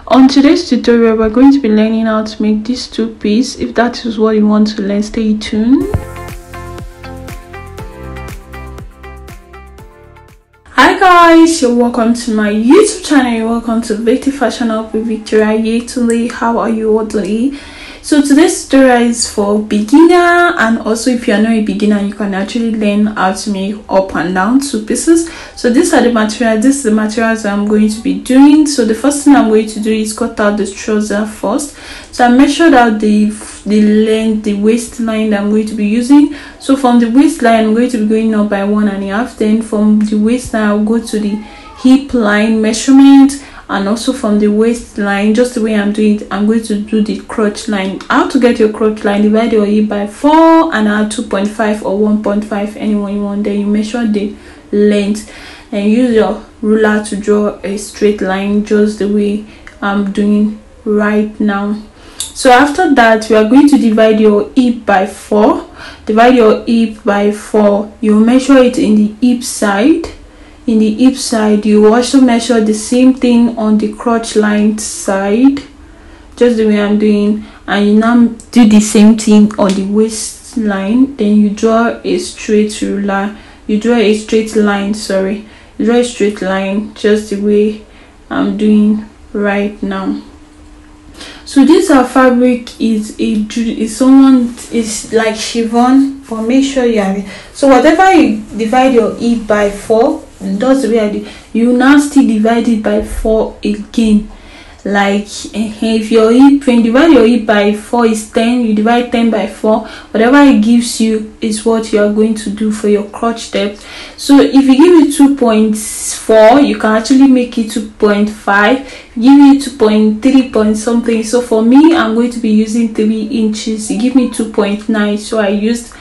On today's tutorial, we're going to be learning how to make this two-piece. If that is what you want to learn, stay tuned. Hi guys, you're welcome to my YouTube channel. You're welcome to Victory Fashion Up with Victoria Yetule. How are you all today? So today's tutorial is for beginner, and also if you are not a beginner, you can actually learn how to make up and down two pieces. So these are the materials. This is the materials I'm going to be doing. So the first thing I'm going to do is cut out the trouser first. So I measured out the length, the waistline that I'm going to be using. So from the waistline, I'm going to be going up by 1.5. Then from the waistline, I'll go to the hip line measurement. And also from the waistline, just the way I'm doing it, I'm going to do the crotch line. How to get your crotch line? Divide your hip by 4 and add 2.5 or 1.5, anyone you want. Then you measure the length and use your ruler to draw a straight line, just the way I'm doing right now. So after that, we are going to divide your hip by 4. Divide your hip by 4. You measure it in the hip side. In the hip side, you also measure the same thing on the crotch line side, just the way I'm doing, and you now do the same thing on the waistline. Then you draw a straight ruler, you draw a straight line, you draw a straight line, just the way I'm doing right now. So this our fabric is like chiffon, for make sure you have it. So whatever you divide your hip by 4, that's the way I do. You now still divide it by 4 again. Like if your hip, when you divide your hip by 4 is 10, you divide 10 by 4. Whatever it gives you is what you are going to do for your crotch depth. So if you give it 2.4, you can actually make it 2.5. Give it 2.3 point something. So for me, I'm going to be using 3 inches. You give me 2.9, so I used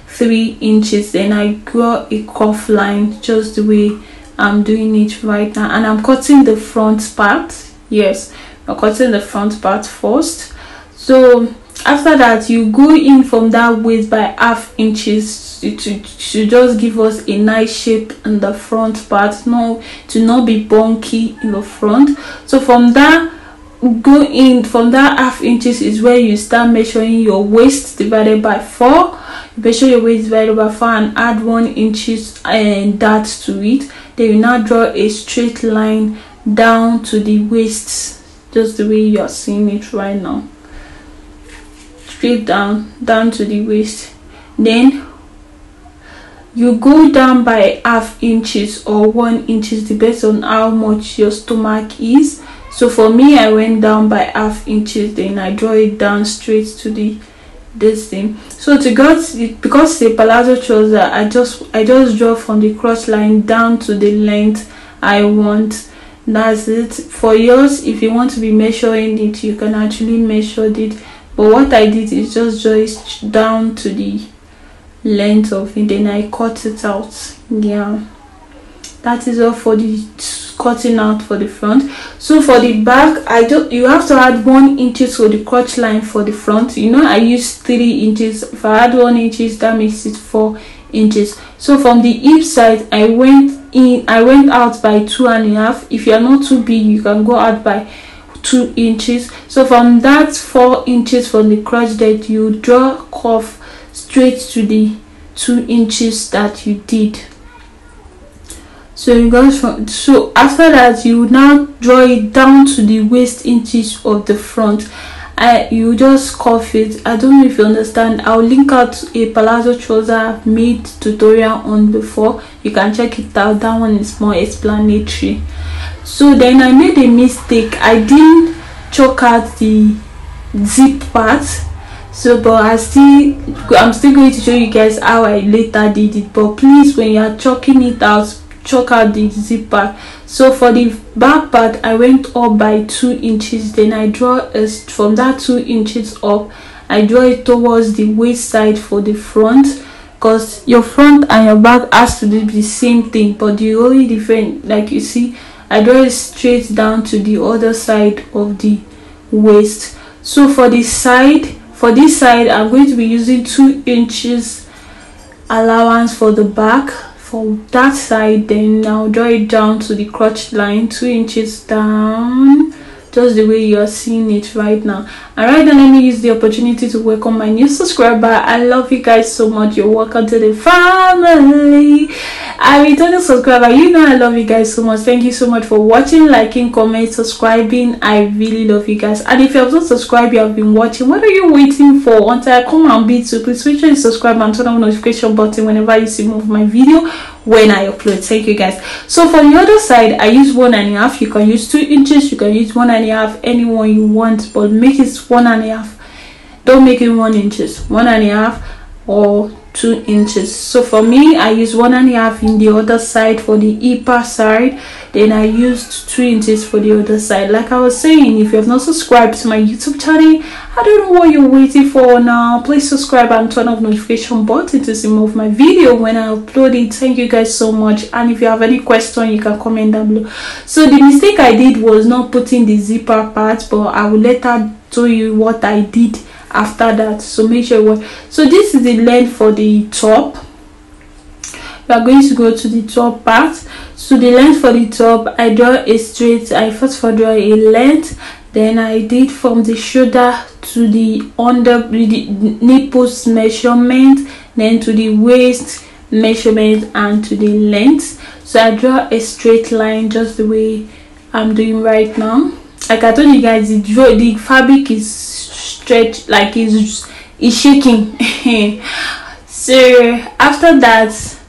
3 inches. Then I draw a cuff line, just the way I'm doing it right now, and I'm cutting the front part. Yes, I'm cutting the front part first. So after that, you go in from that waist by ½ inches to just give us a nice shape in the front part, to not be bulky in the front. So from that, go in from that ½ inches is where you start measuring your waist divided by 4. Measure your waist divided by 4 and add 1 inches and that to it. Then you now draw a straight line down to the waist, just the way you are seeing it right now. Straight down to the waist. Then you go down by ½ inches or 1 inches, depends on how much your stomach is. So for me, I went down by ½ inches. Then I draw it down straight to this thing. So to get it, because the palazzo trouser, I just draw from the cross line down to the length I want. That's it. For yours, if you want to be measuring it, you can actually measure it, but what I did is just draw it down to the length of it, then I cut it out. Yeah, that is all for the cutting out for the front. So for the back, you have to add 1 inch for the crotch line for the front. I use 3 inches. If I add 1 inch, that makes it 4 inches. So from the hip side, I went out by 2.5. If you are not too big, you can go out by 2 inches. So from that 4 inches from the crotch that you draw curve straight to the 2 inches that you did. So after that, you now draw it down to the waist inches of the front. You just cuff it. I don't know if you understand. I'll link out a palazzo trouser I've made tutorial on before. You can check it out. That one is more explanatory. So then I made a mistake. I didn't chalk out the zip part. So but I'm still going to show you guys how I later did it. But please, when you are chalking it out, chalk out the zip part. So for the back part, I went up by 2 inches. Then I draw from that 2 inches up, I draw it towards the waist side for the front, because your front and your back has to do the same thing, but the only different, like you see, I draw it straight down to the other side of the waist. So for this side, I'm going to be using 2 inches allowance for the back. For that side, then I'll draw it down to the crotch line, 2 inches down just the way you are seeing it right now. And right now, let me use the opportunity to welcome my new subscriber. I love you guys so much. You're welcome to the family. I'm a returning subscriber. You know I love you guys so much. Thank you so much for watching, liking, comment, subscribing. I really love you guys. And if you have not subscribed, you have been watching, what are you waiting for? Until I come and beat you, please make sure you subscribe and turn on the notification button whenever you see more of my video when I upload. Thank you guys. So for the other side, I use 1.5. You can use 2 inches, you can use 1.5, anyone you want, but make it 1.5. Don't make it 1 inches, 1.5 or 2 inches. So for me, I use 1.5 in the other side for the upper side, then I used 2 inches for the other side. Like I was saying, if you have not subscribed to my YouTube channel, I don't know what you're waiting for now. Please subscribe and turn on notification button to see more of my video when I upload it. Thank you guys so much. And if you have any question, you can comment down below. So the mistake I did was not putting the zipper part, but I will later tell you what I did after that. So make sure so this is the length for the top. We are going to go to the top part. So the length for the top, I draw a straight. I first draw a length, then I did from the shoulder to the under the nipples measurement, then to the waist measurement and to the length. So I draw a straight line just the way I'm doing right now. Like I told you guys, the fabric is stretched, like it's shaking. So after that,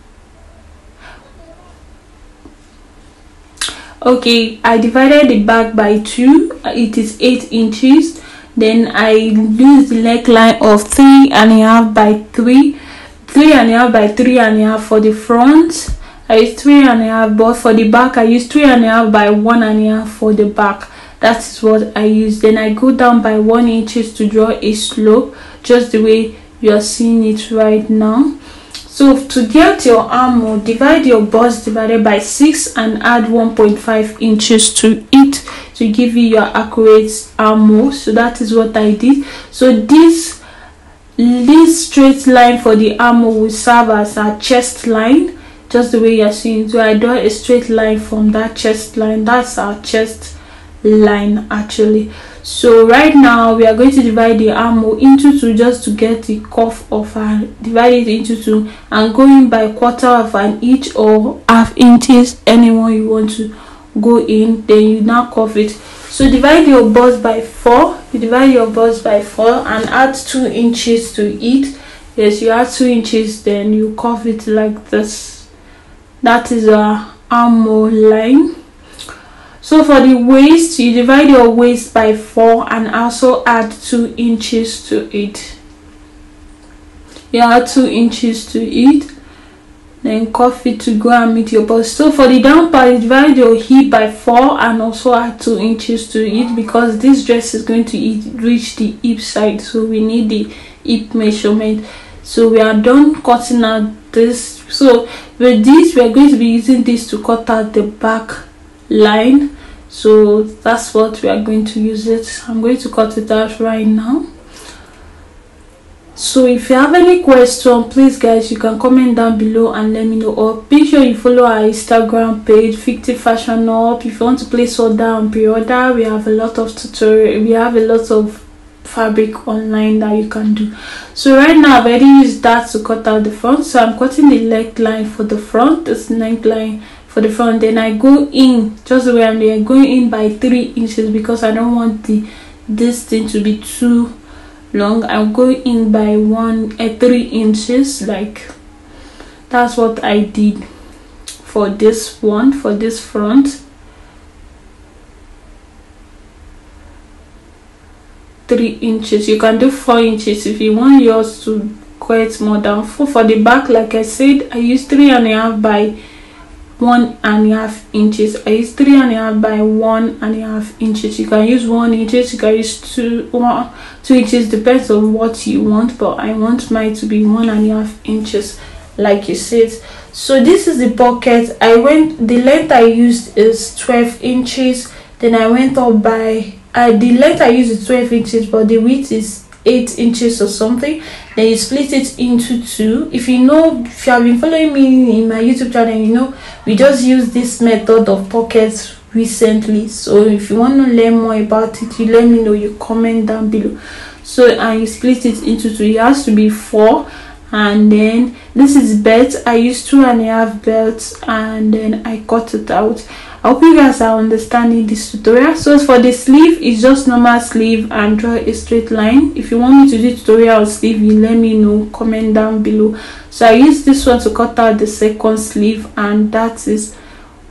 okay, I divided the back by 2. It is 8 inches. Then I use the neckline of 3.5 by 3, 3.5 by 3.5 for the front. I use 3.5, but for the back I use 3.5 by 1.5 for the back. That is what I use. Then I go down by 1 inches to draw a slope, just the way you are seeing it right now. So to get your armhole, divide your bust divided by 6 and add 1.5 inches to it to give you your accurate armhole. So that is what I did. So this straight line for the armhole will serve as our chest line, just the way you are seeing. So I draw a straight line from that chest line. That's our chest line actually. So right now we are going to divide the armhole into 2 just to get the curve of our, divide it into 2 and going by 1/4 of an inch or half inches, anyone you want to go in, then you now curve it. So divide your bust by 4. You divide your bust by 4 and add 2 inches to it. Yes, you add 2 inches, then you curve it like this. That is our armhole line. So for the waist, you divide your waist by 4 and also add 2 inches to it. You add 2 inches to it, then curve it to go and meet your bust. So for the down part, you divide your hip by 4 and also add 2 inches to it, because this dress is going to reach the hip side, so we need the hip measurement. So we are done cutting out this. So with this, we are going to be using this to cut out the back line. So that's what we are going to use it. I'm going to cut it out right now. So if you have any question, please guys, you can comment down below and let me know, or make sure you follow our Instagram page, Fictive Fashion Up. If you want to place order and pre-order, we have a lot of tutorial, we have a lot of fabric online that you can do. So right now I've already used that to cut out the front. So I'm cutting the neckline for the front, this neckline for the front. Then I go in just the way I'm there, going in by 3 inches because I don't want this thing to be too long. I'll go in by 3 inches, like that's what I did for this one, for this front. 3 inches. You can do 4 inches if you want yours to quite more down. For the back, like I said, I use 3.5 by 1.5 inches. I use 3.5 by 1.5 inches. You can use 1 inches, you can use 2 inches, depends on what you want, but I want mine to be 1.5 inches like you said. So this is the pocket. The length I used is 12 inches. Then I went up by the length I used is 12 inches, but the width is 8 inches or something. Then you split it into 2. If you have been following me in my YouTube channel, you know we just use this method of pockets recently. So if you want to learn more about it, you let me know, you comment down below. So and you split it into two. It has to be 4. And then this is belt. I used 2.5 belts and then I cut it out. I hope you guys are understanding this tutorial. So for the sleeve, it's just normal sleeve and draw a straight line. If you want me to do tutorial on sleeve, you let me know, comment down below. So I use this one to cut out the second sleeve, and that is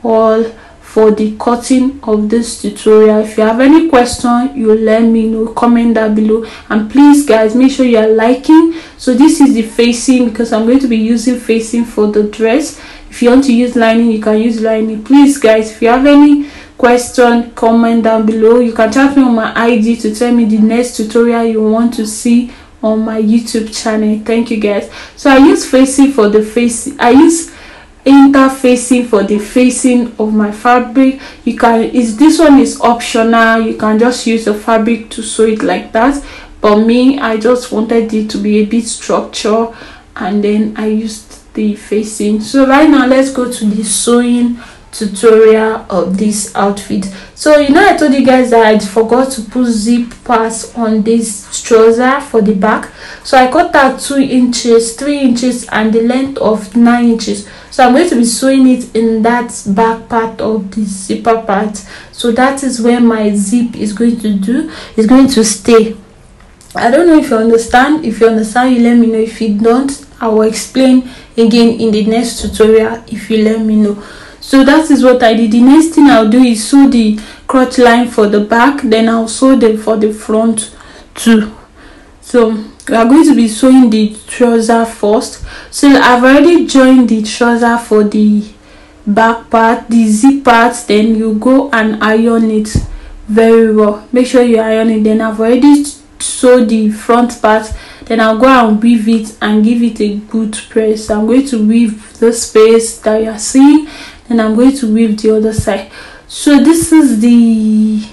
all for the cutting of this tutorial. If you have any question, you let me know, comment down below. And please guys, make sure you are liking. So this is the facing, because I'm going to be using facing for the dress. If you want to use lining, you can use lining. Please guys, if you have any question, comment down below. You can chat me on my IG to tell me the next tutorial you want to see on my YouTube channel. Thank you guys. So I use facing for the facing. I use interfacing for the facing of my fabric. You can, this one is optional. You can just use the fabric to sew it like that, but me, I just wanted it to be a bit structured, and then I used the facing. So right now, let's go to the sewing tutorial of this outfit. So you know, I told you guys that I forgot to put zip parts on this trouser for the back. So I cut out 2 inches, 3 inches, and the length of 9 inches. So I'm going to be sewing it in that back part of the zipper part. So that is where my zip is going to stay. I don't know if you understand. If you understand, you let me know. If you don't, I will explain again in the next tutorial if you let me know. So that is what I did. The next thing I'll do is sew the crotch line for the back, then I'll sew them for the front too. So we are going to be sewing the trouser first. So I've already joined the trouser for the back part, the zip part. Then you go and iron it very well. Make sure you iron it. Then I've already sewed the front part. Then I'll go and weave it and give it a good press. I'm going to weave the space that you are seeing, and I'm going to weave the other side. So this is the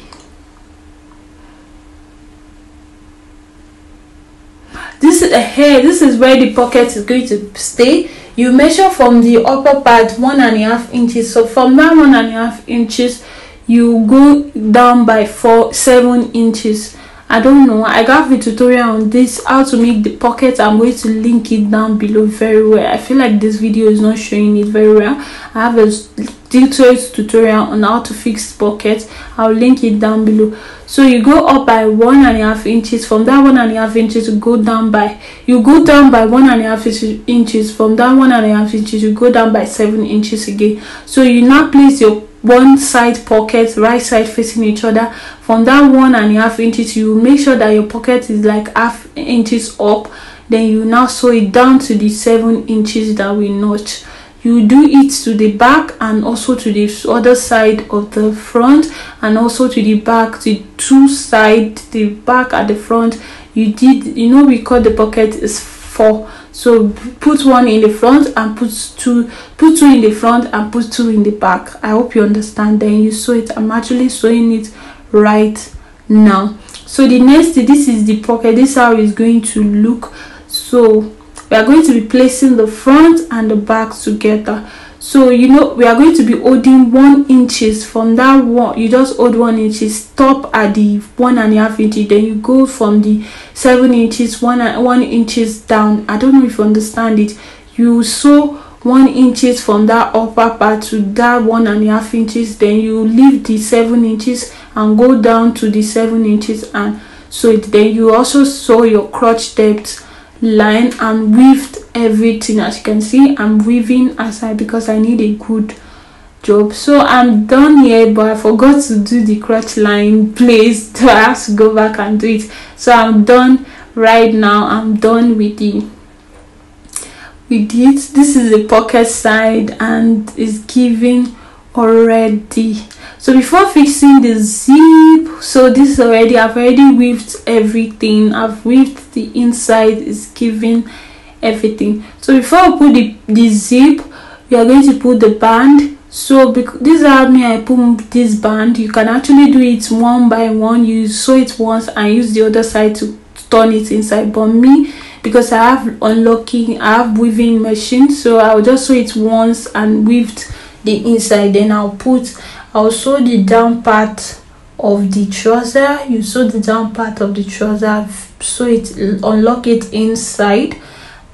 this is where the pocket is going to stay. You measure from the upper part 1.5 inches. So from that 1.5 inches, you go down by 7 inches. I don't know, I got a tutorial on this, how to make the pocket. I'm going to link it down below very well. I feel like this video is not showing it very well. I have a detailed tutorial on how to fix pocket. I'll link it down below. So you go up by 1.5 inches. From that 1.5 inches, you go down by 1.5 inches. From that 1.5 inches, you go down by 7 inches again. So you now place your one side pocket, right side facing each other. From that 1.5 inches, you make sure that your pocket is like half inches up. Then you now sew it down to the 7 inches that we notch. You do it to the back and also to the other side of the front, and also to the back, the two sides, the back at the front. You know, we cut the pocket is 4. So put 1 in the front and put two in the front and put 2 in the back. I hope you understand. Then you sew it. I'm actually sewing it right now. So the next, this is the pocket. This is how it's going to look. So we are going to be placing the front and the back together. So you know, we are going to be holding 1 inches from that one. You just hold 1 inch, stop at the 1.5 inches. Then you go from the 7 inches, 1 inches down. I don't know if you understand it. You sew 1 inches from that upper part to that 1.5 inches. Then you leave the 7 inches and go down to the 7 inches and sew it. Then you also sew your crotch depth line and weaved everything. As you can see, I'm weaving aside because I need a good job. So I'm done here, but I forgot to do the crotch line place, so I have to go back and do it. So I'm done right now. I'm done with it. This is the pocket side and it's giving already. So before fixing the zip, so this is already, I've already weaved everything. I've weaved the inside, is giving everything. So before I put the zip, we are going to put the band. So because this is how I put this band. You can actually do it one by one. You sew it once and use the other side to turn it inside. But me, because I have weaving machine, so I'll just sew it once and weaved the inside. Then I'll I'll sew the down part of the trouser. You sew the down part of the trouser, sew it, unlock it inside,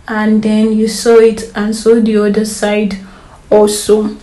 and then you sew it and sew the other side also.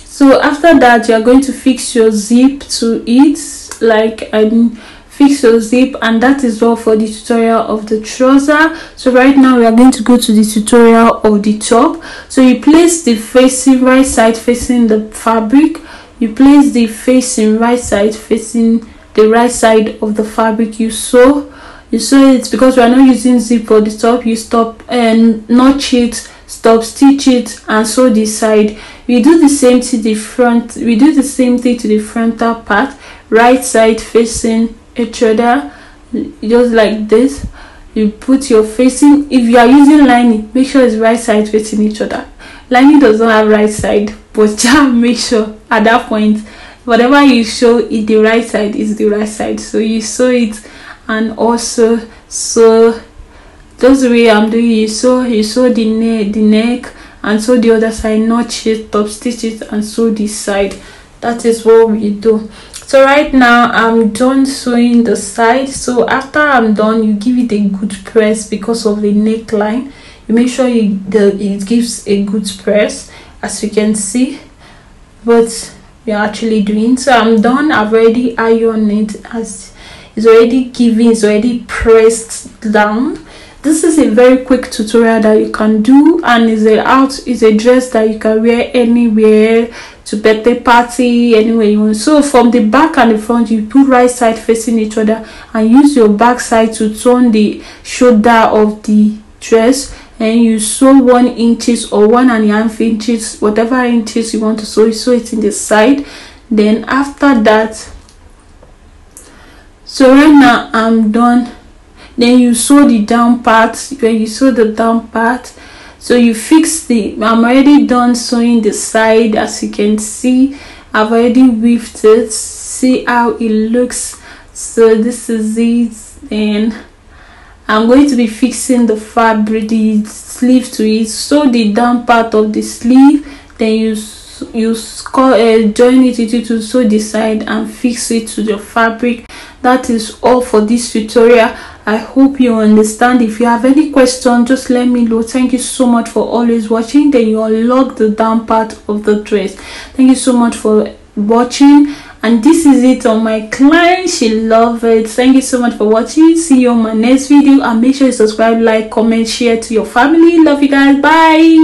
So after that, you are going to fix your zip to it, like, and fix your zip, and that is all for the tutorial of the trouser. So right now we are going to go to the tutorial of the top. So you place the facing right side facing the fabric. You place the facing right side facing the right side of the fabric. You sew it, because we are not using zip for the top. You stop and notch it, stop stitch it, and sew the side. We do the same to the front. We do the same thing to the frontal part, right side facing each other, just like this. You put your facing, if you are using lining, make sure it's right side facing each other. Lining does not have right side, but just make sure at that point whatever you sew in the right side is the right side. So you sew it, and also sew just the way I'm doing. You sew the neck, and sew the other side, notch it, top stitch it, and sew this side. That is what we do. So right now I'm done sewing the side. So after I'm done, you give it a good press because of the neckline. You make sure it gives a good press, as you can see what we are actually doing. So I'm done. I've already ironed it, as it's already pressed down. This is a very quick tutorial that you can do, and is a dress that you can wear anywhere, to birthday party, anywhere you want. So from the back and the front, you put right side facing each other, and use your back side to turn the shoulder of the dress, and you sew 1 inch or 1.5 inches, whatever inches you want to sew. You sew it in the side. Then after that, so right now I'm done. Then you sew the down part. When you sew the down part, so you fix I'm already done sewing the side. As you can see, I've already weaved it. See how it looks. So this is it. Then I'm going to be fixing the fabric, the sleeve to it. Sew the down part of the sleeve, then you join it to sew the side and fix it to the fabric. That is all for this tutorial. I hope you understand. If you have any question, just let me know. Thank you so much for always watching. Then you unlock the down part of the dress. Thank you so much for watching, and this is it on my client. She loved it. Thank you so much for watching. See you on my next video, and make sure you subscribe, like, comment, share to your family. Love you guys. Bye.